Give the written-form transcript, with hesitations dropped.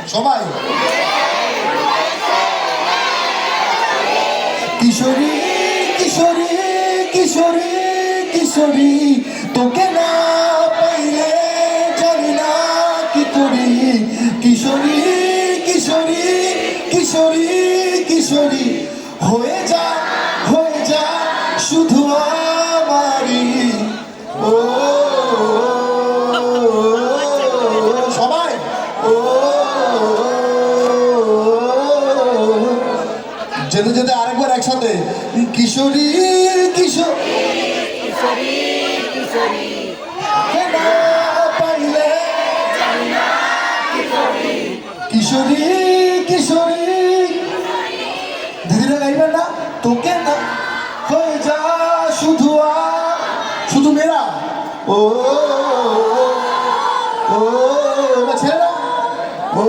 সবাই কিশোরী কিশোরী কিশোরী কিশোরী তোকে না পাইলে জানি না কি করি কিশোরী কিশোরী কিশোরী কিশোরী হয়ে যা শুধু আমারই ও সবাই ও যেতে যেতে আরেকবার একসাথে কিশোরী কিশোরী কিশোরী কিশোরী পাইলে কিশোরী কিশোরী দিদিরা গাইবেন না তোকে না হয়ে যা শুধু শুধু মেরা ও ও ছেড়ে ও